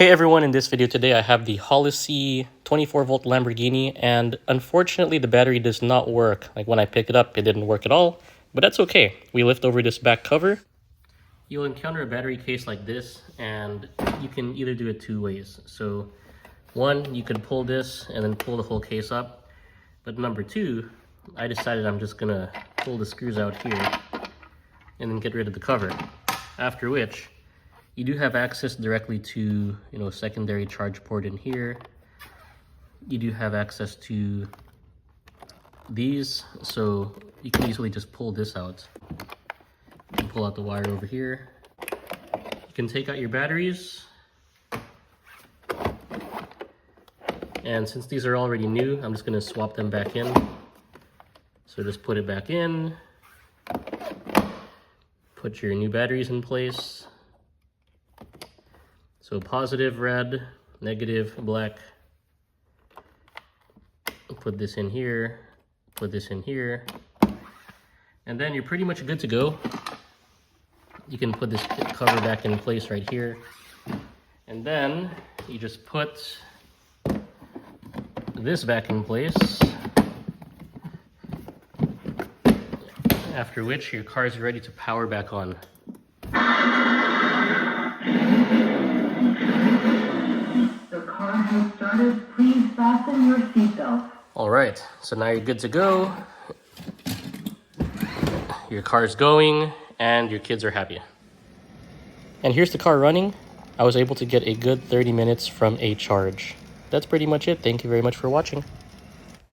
Hey everyone, in this video today I have the Hollicy 24-volt Lamborghini, and unfortunately the battery does not work. Like when I pick it up, it didn't work at all, but that's okay. We lift over this back cover. You'll encounter a battery case like this, and you can either do it two ways. So one, you could pull this and then pull the whole case up. But number two, I decided I'm just gonna pull the screws out here and then get rid of the cover. After which, you do have access directly to, secondary charge port in here. You do have access to these, so you can easily just pull this out. You can pull out the wire over here. You can take out your batteries. And since these are already new, I'm just gonna swap them back in. So just put it back in. Put your new batteries in place. So positive red, negative black. Put this in here, put this in here. And then you're pretty much good to go. You can put this cover back in place right here. And then you just put this back in place. After which your car is ready to power back on. Has started. Please fasten your seatbelt. All right, so now you're good to go. Your car's going and your kids are happy. And here's the car running. I was able to get a good 30 minutes from a charge. That's pretty much it. Thank you very much for watching.